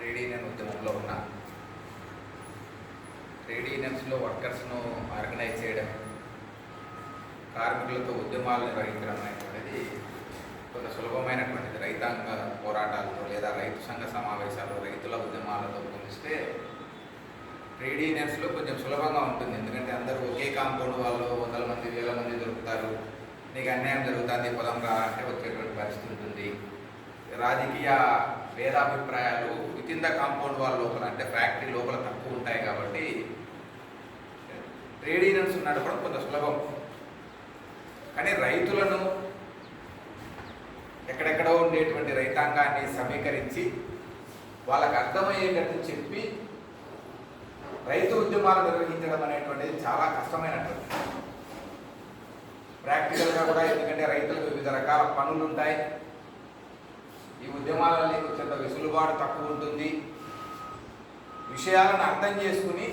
Trade union ఉద్యమంలో ఉన్న trade యూనియన్స్లో వర్కర్స్ను organise చేయడం, కార్మికులతో ఉద్యమాలు నిర్వహించడం అనేటువంటిది కొంత సులభమైనటువంటిది. రైతాంగ పోరాటాలతో లేదా రైతు సంఘ సమావేశాలు, రైతుల ఉద్యమాలతో పోలిస్తే ట్రేడ్ యూనియన్స్లో కొంచెం సులభంగా ఉంటుంది. ఎందుకంటే అందరూ ఒకే కాంపౌండ్ వాళ్ళు 100 మంది 1000 మంది దొరుకుతారు. నీకు అన్యాయం జరుగుతుంది, పొలం రా అంటే వచ్చేటువంటి పరిస్థితి ఉంటుంది. రాజకీయ భేదాభిప్రాయాలు వితిన్ ద కాంపౌండ్ వాళ్ళ లోపల, అంటే ఫ్యాక్టరీ లోపల తక్కువ ఉంటాయి. కాబట్టి ట్రేడ్ యూనియన్స్ నడపడం కొంత సులభం. కానీ రైతులను, ఎక్కడెక్కడో ఉండేటువంటి రైతాంగాన్ని సమీకరించి వాళ్ళకు అర్థమయ్యేటట్టు చెప్పి రైతు ఉద్యమాలు నిర్వహించడం అనేటువంటిది చాలా కష్టమైనటువంటి ప్రాక్టికల్గా కూడా. ఎందుకంటే రైతులకు వివిధ రకాల పనులు ఉంటాయి. ఈ ఉద్యమాలలో కొంచెం వెసులుబాటు తక్కువ ఉంటుంది. విషయాలను అర్థం చేసుకుని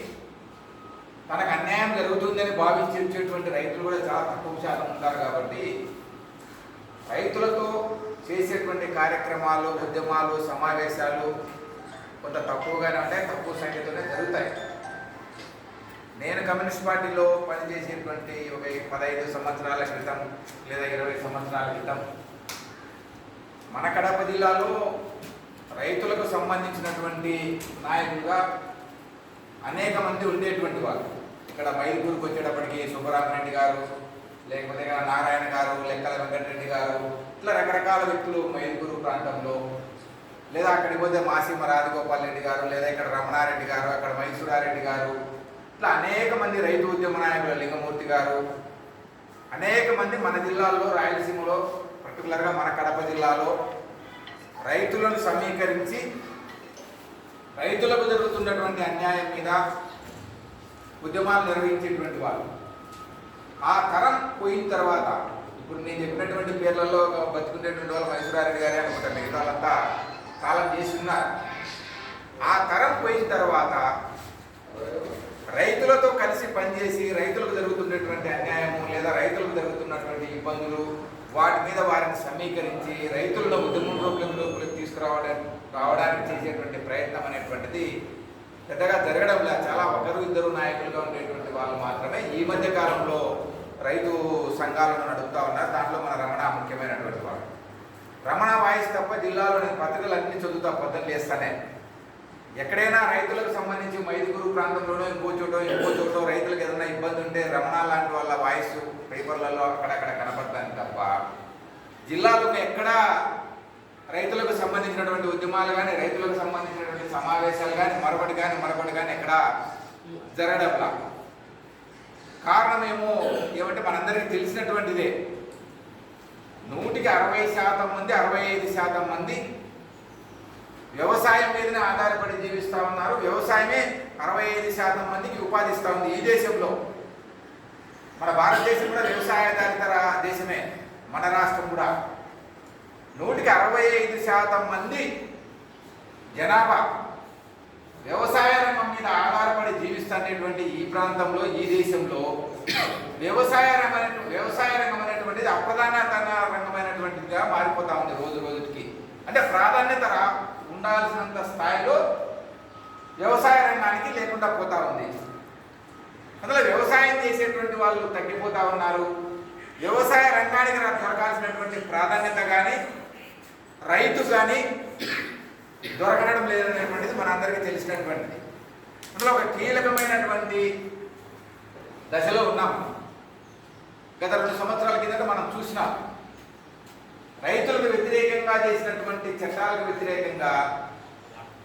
తనకు అన్యాయం జరుగుతుందని భావించి వచ్చేటువంటి రైతులు కూడా చాలా తక్కువ శాతం ఉంటారు. కాబట్టి రైతులతో చేసేటువంటి కార్యక్రమాలు, ఉద్యమాలు, సమావేశాలు కొంత తక్కువగానే ఉంటాయి, తక్కువ సంఖ్యతోనే జరుగుతాయి. నేను కమ్యూనిస్ట్ పార్టీలో పనిచేసేటువంటి ఒక 15 సంవత్సరాల క్రితం లేదా 20 సంవత్సరాల క్రితం మన కడప జిల్లాలో రైతులకు సంబంధించినటువంటి నాయకులుగా అనేక మంది ఉండేటువంటి వాళ్ళు. ఇక్కడ మైదుకూరుకు వచ్చేటప్పటికి సుబ్బరామరెడ్డి గారు, లేకపోతే నారాయణ గారు, లెక్కల వెంకటరెడ్డి గారు, ఇట్లా రకరకాల వ్యక్తులు మైదుకూరు ప్రాంతంలో, లేదా అక్కడికి పోతే మాసీమ రాజగోపాల్ రెడ్డి గారు, లేదా ఇక్కడ రమణారెడ్డి గారు, అక్కడ మైసూరారెడ్డి గారు, ఇట్లా అనేక మంది రైతు ఉద్యమ నాయకులు, లింగమూర్తి గారు, అనేక మంది మన జిల్లాలో, రాయలసీమలో, పర్టికులర్గా మన కడప జిల్లాలో రైతులను సమీకరించి రైతులకు జరుగుతున్నటువంటి అన్యాయం మీద ఉద్యమాలు నిర్వహించేటువంటి వాళ్ళు. ఆ తరం పోయిన తర్వాత, ఇప్పుడు నేను చెప్పినటువంటి పేర్లలో బతుకునేటువంటి వాళ్ళు మైసూరారెడ్డి గారే అనుకుంటా, మిగతా వాళ్ళంతా కాలం చేస్తున్నారు. ఆ తరం పోయిన తర్వాత రైతులతో కలిసి పనిచేసి రైతులకు జరుగుతున్నటువంటి అన్యాయము లేదా రైతులకు జరుగుతున్నటువంటి ఇబ్బందులు, వాటి మీద వారిని సమీకరించి రైతులను ఉద్యమం లోపలికి తీసుకురావడానికి చేసేటువంటి ప్రయత్నం అనేటువంటిది పెద్దగా జరగడం లేదు. చాలా ఒకరు ఇద్దరు నాయకులుగా ఉండేటువంటి వాళ్ళు మాత్రమే ఈ మధ్య కాలంలో రైతు సంఘాలను నడుపుతూ ఉన్నారు. దాంట్లో మన రమణ ముఖ్యమైనటువంటి వాడు. రమణ వాయిస్ తప్ప జిల్లాలో నేను పత్రికలు అన్ని చదువుతా, పొద్దున్న లేస్తానే. ఎక్కడైనా రైతులకు సంబంధించి మైదుకూరు ప్రాంతంలోనో ఇంకో చోటో రైతులకు ఏదైనా ఇబ్బంది ఉంటే రమణ లాంటి వాళ్ళ వాయిస్ పేపర్లలో అక్కడక్కడ కనపడతాను తప్ప జిల్లాలో ఎక్కడా రైతులకు సంబంధించినటువంటి ఉద్యమాలు కానీ, రైతులకు సంబంధించినటువంటి సమావేశాలు కానీ, మరొకటి కానీ ఎక్కడా జరగడంలా. కారణం ఏమంటే మనందరికీ తెలిసినటువంటిదే. 100కి 60% మంది, 65% మంది వ్యవసాయం మీదనే ఆధారపడి జీవిస్తూ ఉన్నారు. వ్యవసాయమే 65% మందికి ఉపాధి ఇస్తూ ఉంది ఈ దేశంలో. మన భారతదేశం కూడా వ్యవసాయాధారిత దేశమే, మన రాష్ట్రం కూడా. 100కి 65% మంది జనాభా వ్యవసాయ రంగం మీద ఆధారపడి జీవిస్తున్నటువంటి ఈ ప్రాంతంలో, ఈ దేశంలో వ్యవసాయ రంగం అనేటువంటిది అప్రధాన రంగమైనటువంటిదిగా మారిపోతా ఉంది రోజు రోజుకి. అంటే ప్రాధాన్యత ఉండాల్సినంత స్థాయిలో వ్యవసాయ రంగానికి లేకుండా పోతా ఉంది. అందులో వ్యవసాయం చేసేటువంటి వాళ్ళు తగ్గిపోతూ ఉన్నారు. వ్యవసాయ రంగానికి దొరకాల్సినటువంటి ప్రాధాన్యత కానీ, రైతు కానీ దొరకడం లేదనేటువంటిది మనందరికీ తెలిసినటువంటిది. అందులో ఒక కీలకమైనటువంటి దశలో ఉన్నాం. గత 2 సంవత్సరాల కిందట మనం చూసినాం. రైతులకు వ్యతిరేకంగా చేసినటువంటి చట్టాలకు వ్యతిరేకంగా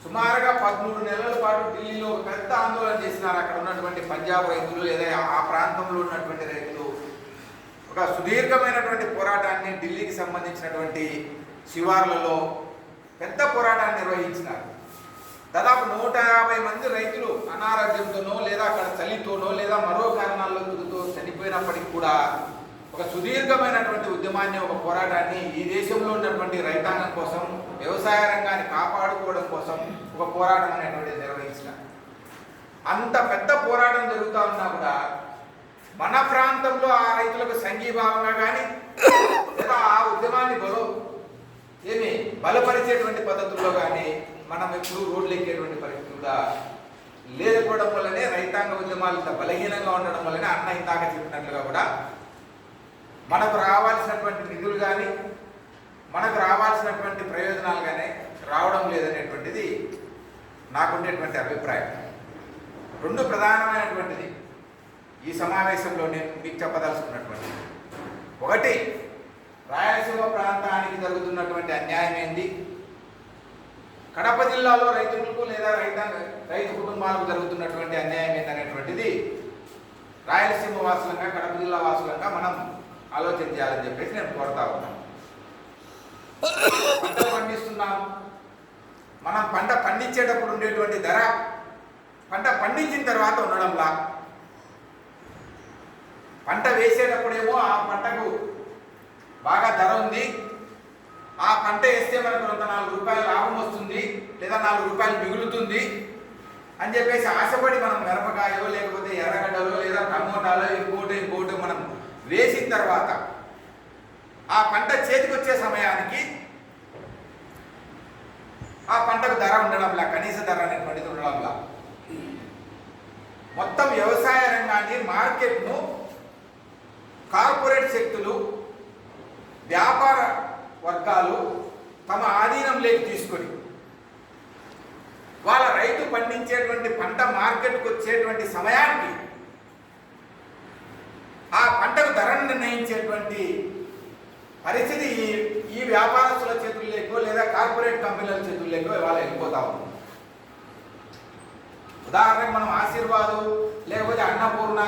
సుమారుగా 13 నెలల పాటు ఢిల్లీలో ఒక పెద్ద ఆందోళన చేసినారు. అక్కడ ఉన్నటువంటి పంజాబ్ రైతులు లేదా ఆ ప్రాంతంలో ఉన్నటువంటి రైతులు ఒక సుదీర్ఘమైనటువంటి పోరాటాన్ని ఢిల్లీకి సంబంధించినటువంటి శివార్లలో పెద్ద పోరాటాన్ని నిర్వహించినారు. దాదాపు 150 మంది రైతులు అనారోగ్యంతోనో లేదా అక్కడ చలితోనో లేదా మరో కారణాలతో చనిపోయినప్పటికీ కూడా ఒక సుదీర్ఘమైనటువంటి ఉద్యమాన్ని, ఒక పోరాటాన్ని ఈ దేశంలో ఉన్నటువంటి రైతాంగం కోసం, వ్యవసాయ రంగాన్ని కాపాడుకోవడం కోసం ఒక పోరాటం అనేటువంటిది నిర్వహించినారు. అంత పెద్ద పోరాటం జరుగుతూ ఉన్నా కూడా మన ప్రాంతంలో ఆ రైతులకు సంఘీభావంగా కానీ లేదా ఆ ఉద్యమాన్ని బలపరిచేటువంటి పద్ధతుల్లో కానీ మనం ఎప్పుడు రోడ్లు ఎక్కేటువంటి పరిస్థితి కూడా లేకపోవడం వల్లనే రైతాంగ ఉద్యమాలు ఇంత బలహీనంగా ఉండడం వల్లనే అన్న ఇందాక చెప్పినట్లుగా కూడా మనకు రావాల్సినటువంటి నిధులు కానీ మనకు రావాల్సినటువంటి ప్రయోజనాలు కానీ రావడం లేదనేటువంటిది నాకుండేటువంటి అభిప్రాయం. రెండు ప్రధానమైనటువంటిది ఈ సమావేశంలో నేను మీకు చెప్పదలుచుకున్నటువంటిది. ఒకటి, రాయలసీమ ప్రాంతానికి జరుగుతున్నటువంటి అన్యాయం ఏంది, కడప జిల్లాలో రైతులకు లేదా రైతు కుటుంబాలకు జరుగుతున్నటువంటి అన్యాయం ఏందనేటువంటిది రాయలసీమ వాసులంగా కడప జిల్లా వాసులంగా మనం ఆలోచన చేయాలని చెప్పేసి నేను కోరుతా ఉన్నాను. పంటలు పండిస్తున్నాం, మనం పంట పండించేటప్పుడు ఉండేటువంటి ధర పంట పండించిన తర్వాత ఉండడంలా, పంట వేసేటప్పుడేమో ఆ పంటకు బాగా ధర ఉంది, ఆ పంట వేస్తే మనకు కొంత 4 రూపాయలు లాభం వస్తుంది లేదా 4 రూపాయలు మిగులుతుంది అని చెప్పేసి ఆశపడి మనం మిరపకాయో లేకపోతే ఎర్రగడ్డలో లేదా టమోటాలో ఇంకోటి మనం వేసిన తర్వాత ఆ పంట చేతికి వచ్చే సమయానికి ఆ పంటకు ధర ఉండడంలా, కనీస ధర అనేటువంటిది ఉండడంలా, మొత్తం వ్యవసాయ రంగాన్ని మార్కెట్ను కార్పొరేట్ శక్తులు వ్యాపార వర్గాలు తమ ఆధీనంలోకి తీసుకొని వాళ్ళ రైతు పండించేటువంటి పంట మార్కెట్కు వచ్చేటువంటి సమయానికి ఆ పంటకు ధరను నిర్ణయించేటువంటి పరిస్థితి ఈ వ్యాపారస్తుల చేతుల్లోకో లేదా కార్పొరేట్ కంపెనీల చేతుల్లోకో ఇవాళ వెళ్ళిపోతా ఉంది. ఉదాహరణకు మనం ఆశీర్వాదు లేకపోతే అన్నపూర్ణ